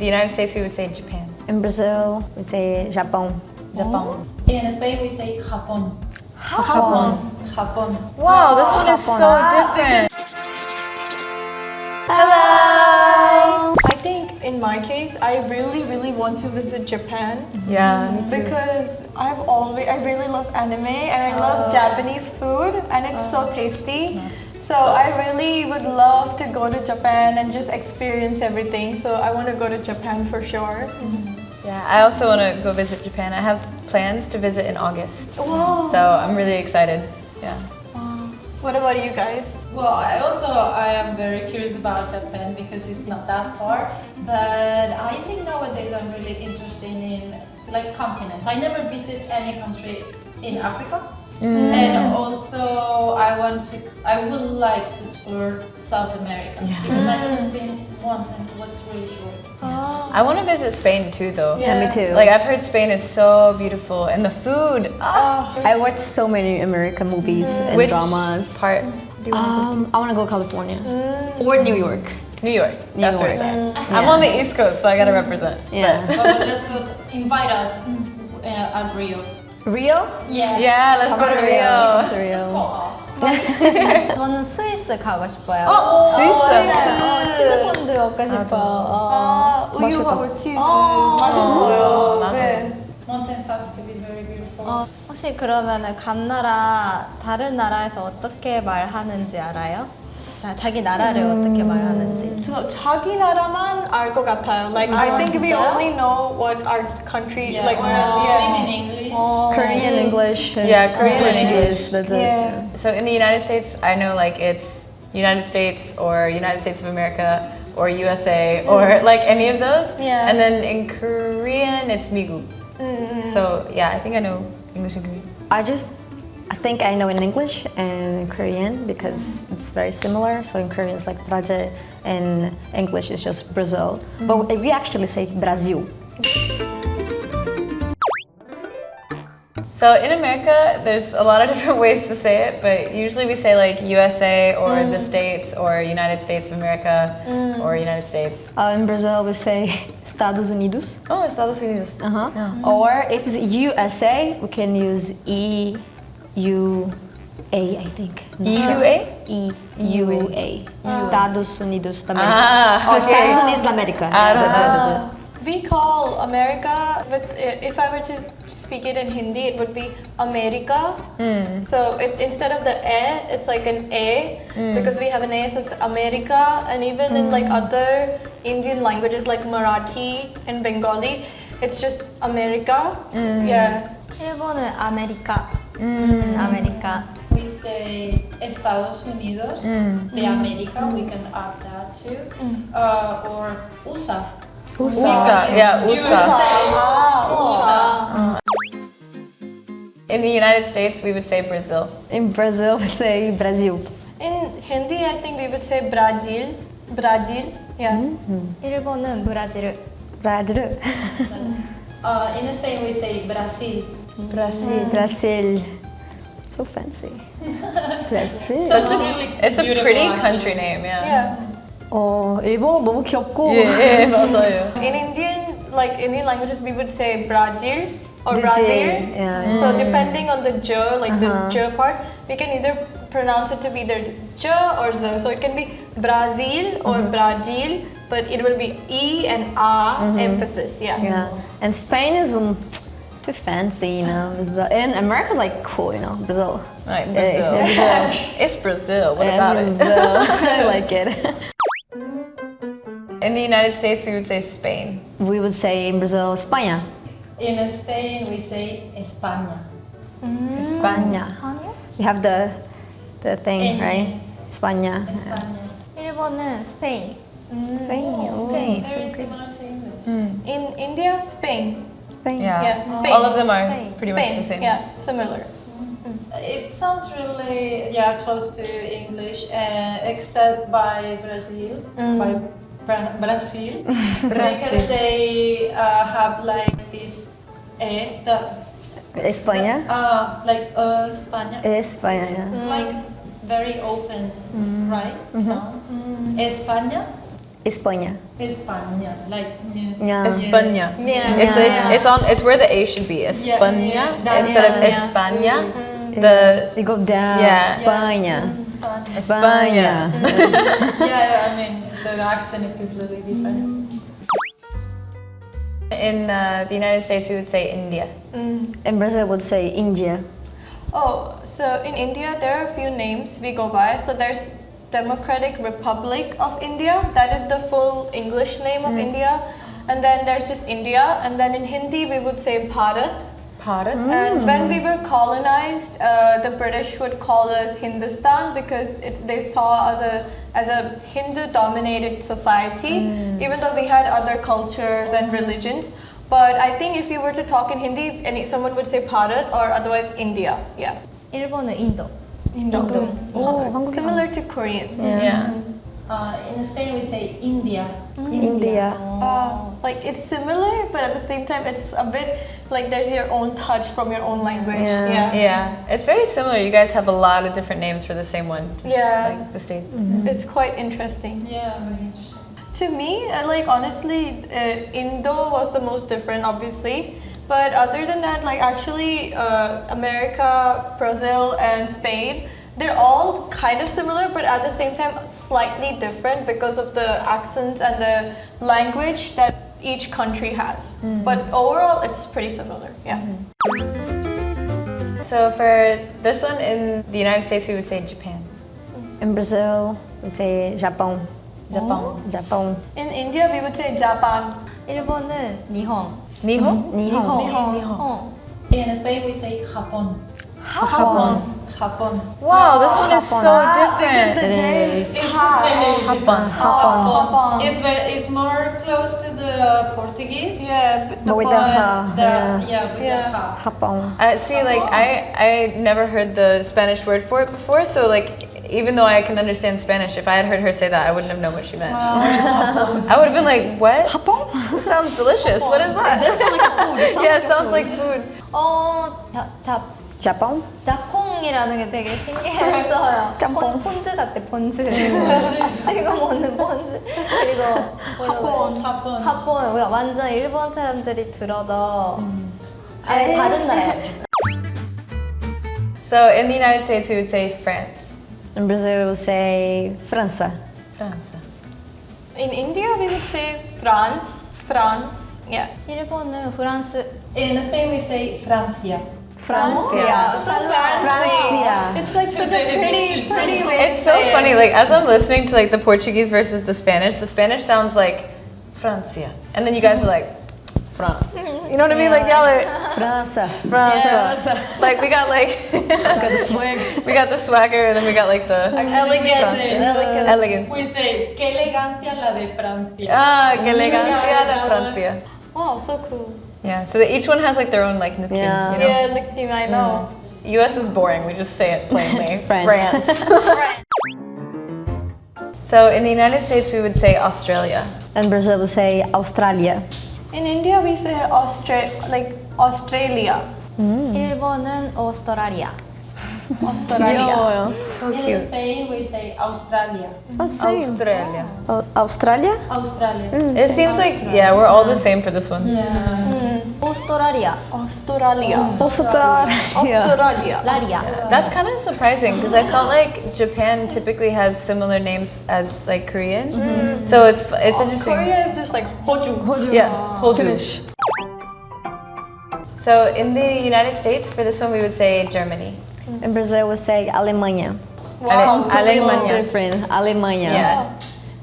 the United States, we would say Japan. In Brazil, we say Japão. Japão. In Spain, we say Japón. Japão. Japón. Wow, this one is so different. Hello! I think in my case, I really want to visit Japan. Yeah, me too. Because I really love anime and I love Japanese food and it's so tasty. So I really would love to go to Japan and just experience everything. So I want to go to Japan for sure. Yeah, I also want to go visit Japan. I have plans to visit in August. Wow. So I'm really excited. Yeah. What about you guys? Well, I am very curious about Japan because it's not that far. But I think nowadays I'm really interested in like continents. I never visit any country in Africa. And also I would like to explore South America because I just been once and it was really short. I want to visit Spain too, though. Yeah, me too. Like I've heard Spain is so beautiful, and the food. I watch so many American movies and Which dramas. part do you want to I want to go California or New York. go? New York. That's York. right. I'm on the East Coast, so I gotta represent. Yeah. But let's go invite us at Rio. Rio? Yeah, let's go to Rio. Just call us. 저는 스위스 가고 싶어요. 스위스. 치즈 폰드 먹고 싶어요. 우유하고 치즈 맛있어요. 네. Mountains has to be very beautiful. 혹시 그러면은 간 나라 다른 나라에서 어떻게 말하는지 알아요? 자기 나라를 어떻게 말하는지. 저 자기 나라만 알 것 같아요. Like I think we 진짜요? only know what our country like. We're in English. Korean, English, and Yeah, Korean and Portuguese. That's it. Yeah. So in the United States, I know like it's United States or United States of America or USA or like any of those. Yeah. And then in Korean, it's 미국. So yeah, I think I know English and Korean. I think I know in English and in Korean because it's very similar. So in Korean it's like Brazil and English is just Brazil. But we actually say Brasil. So in America, there's a lot of different ways to say it, but usually we say like USA or the States or United States of America or United States. In Brazil we say Estados Unidos. Oh, Estados Unidos. Or if it's USA, we can use EUA, I think. EUA? EUA. Estados Unidos da América. Ah, Or okay. Estados Unidos da América. That's it. We call America, but if I were to speak it in Hindi, it would be America. So instead of the E, it's like an A because we have an A, so it's America. And even in like other Indian languages like Marathi and Bengali, it's just America. Yeah. 일본은 아메리카. 아메리카. We say Estados Unidos de America. We can add that too. Or USA. USA. Yeah, USA. USA. In the United States, we would say Brazil. In Brazil we say Brasil. In Hindi, I think we would say Brazil. Brazil. Yeah. 일본은 브라질. Brazil. In Spain, we say Brazil. Brazil. So fancy. Brazil. It's a Beautiful, pretty actually. country name, yeah. Yeah. 일본어 너무 귀엽고. Yeah, 맞아요. In Indian languages, we would say Brazil or The Brazil. J, yeah. So depending on the J, like the J part, we can either pronounce it to be either J or Z. So it can be Brazil or Brazil, but it will be E and A emphasis. Yeah. Yeah. And Spain is too fancy, you know. And America's like cool, you know. Brazil. Right, Brazil. Brazil. It's Brazil. What Yeah, about it's it? Brazil. I like it. In the United States, we would say Spain. We would say in Brazil, España. In Spain, we say España. España. We have the thing, right? España. España. 일본은 스페인. Spain. Oh, Very similar to English. In India, Spain. Spain. Yeah. Yeah, Spain. All of them are Spain. pretty much the Spain. same. Yeah, similar. It sounds really close to English, except by Brazil, by Brazil, because they have like this España. like España. España. Yeah. Like very open, right? Sound. España. España. España, like Yeah. España. Yeah. It's where the A should be. España yeah. instead of Yeah. España. The You go down. Yeah. España. Spanish. España. Yeah, I mean the accent is completely different. In the United States, we would say India. In Brazil, would say India. Oh, so in India there are a few names we go by. So there's Democratic Republic of India. That is the full English name of India. And then there's just India. And then in Hindi we would say Bharat. Bharat. And when we were colonized, the British would call us Hindustan because they saw us as a Hindu-dominated society, even though we had other cultures and religions. But I think if you were to talk in Hindi, someone would say Bharat or otherwise India. Yeah. 일본은 인도. Oh, 한국이 Similar to Korean. Yeah. In Spain we say India. India. Like it's similar, but at the same time, it's a bit like there's your own touch from your own language. Yeah. Yeah, it's very similar. You guys have a lot of different names for the same one. Just Yeah. like the states. It's quite interesting. Yeah, very interesting. To me, like honestly, Indo was the most different, obviously. But other than that, like actually, America, Brazil, and Spain, they're all kind of similar, but at the same time, slightly different because of the accents and the language that each country has. But overall, it's pretty similar. Yeah. So for this one in the United States, we would say Japan. In Brazil, we say Japão. Japan. Japão. In India, we would say Japan. 일본은 니홍. Nihon? Nihon. In Spain we say Japón. Japón. Japón. Wow, this one is so different. The J is Japan. Japón. It's more close to the Portuguese. Yeah, But with the ha. With Yeah. the ha. Japón. See, like I never heard the Spanish word for it before, so like even though I can understand Spanish, if I had heard her say that, I wouldn't have known what she meant. I would have been like, what? Japón? This sounds delicious. What is that? That sounds like a food. Yeah, it sounds like food. Japón? 자퐁이라는 게 되게 신기했어요. 짬뽕. 폰즈 같아, 폰즈. 지금 먹는 폰즈. 그리고 Japón. 핫본, 완전 일본 사람들이 들어도 아예 다른 나라 같아. So in the United States, we would say France. In Brazil, we will say França. France. In India, we would say France. France. Yeah. 일본은 프랑스. In Spain we say Francia. Francia. Francia. It's like such a pretty way. It's so funny. Like as I'm listening to like the Portuguese versus the Spanish sounds like Francia, and then you guys are like France. You know what I mean? Like y'all are França. France. Like we got like Got the swag. we got the swagger, and then we got like the elegance. We say qué elegancia la de Francia. Ah, que elegancia de Francia. Wow, so cool. Yeah. So each one has like their own like nickname. Yeah. You know? Yeah, nickname, I know. U.S. is boring. We just say it plainly. France. So in the United States, we would say Australia. In Brazil, we say Australia. In India, we say Australia. 일본은 오스트라리아. Australia. So In cute. Spain we say Australia. What's same? Australia. Australia? Australia. It seems like yeah, we're all the same for this one. 오스트라리아. Australia. Australia. Australia. 라리아. That's kind of surprising because I felt like Japan typically has similar names as like Korean. So it's interesting. Korea is just like Hoju. Yeah, Hoju. So in the United States, for this one, we would say Germany. In Brazil, we say Alemanha. Wow. Completely Alemanha. different. Alemanha. Yeah.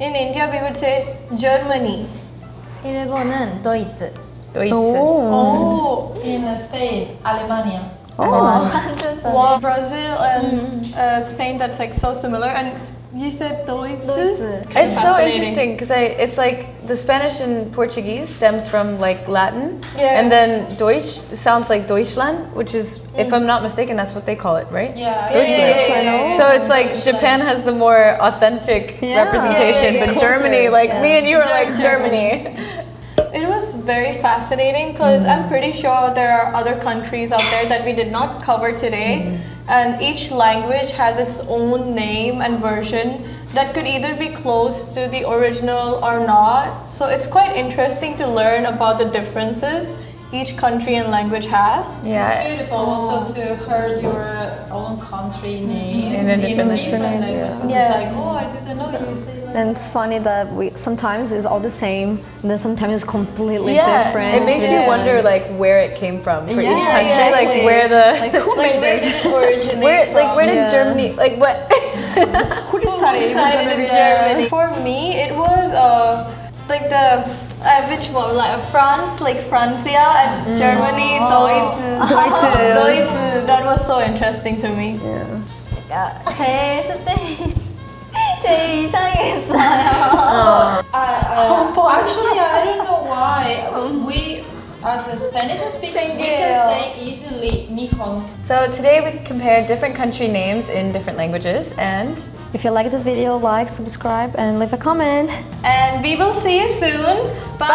In India, we would say Germany. 일본은 도이츠. Deutsche. Oh. In Spain, Alemania. 완전 다르. Wow. Brazil and Spain, that's like so similar. And you said Deutsch. 도이츠. It's so Fascinating. interesting because it's like the Spanish and Portuguese stems from like Latin, Yeah. and then Deutsch sounds like Deutschland, which is, if I'm not mistaken, that's what they call it, right? Yeah. Deutschland. So it's like Japan has the more authentic representation, Yeah, yeah, but yeah. Germany, Closer, like yeah. me and you are like Germany. It was very fascinating because I'm pretty sure there are other countries out there that we did not cover today, and each language has its own name and version. that could either be close to the original or not. So it's quite interesting to learn about the differences each country and language has. Yeah. It's beautiful also to hear your own country name In a different languages. Yes. It's like, oh, I didn't know you say like And it's funny that we sometimes it's all the same, and then sometimes it's completely Yeah, different. it makes you Yeah. wonder like where it came from for each Yeah, country, exactly. like where the Who made Where this? did it originate where from? like where did Yeah. Germany like what Who decided it was Decided gonna in be Germany. For me, it was like the which one, like France, like Francia, and Germany, Deutsche. Deutsche. That was so interesting to me. 야, 제일 제일 이상했어요. Actually, I don't know why we, as a Spanish speakers, we can say easily Nihon. So today we compared different country names in different languages, and If you like the video, like, subscribe, and leave a comment. And we will see you soon. Bye.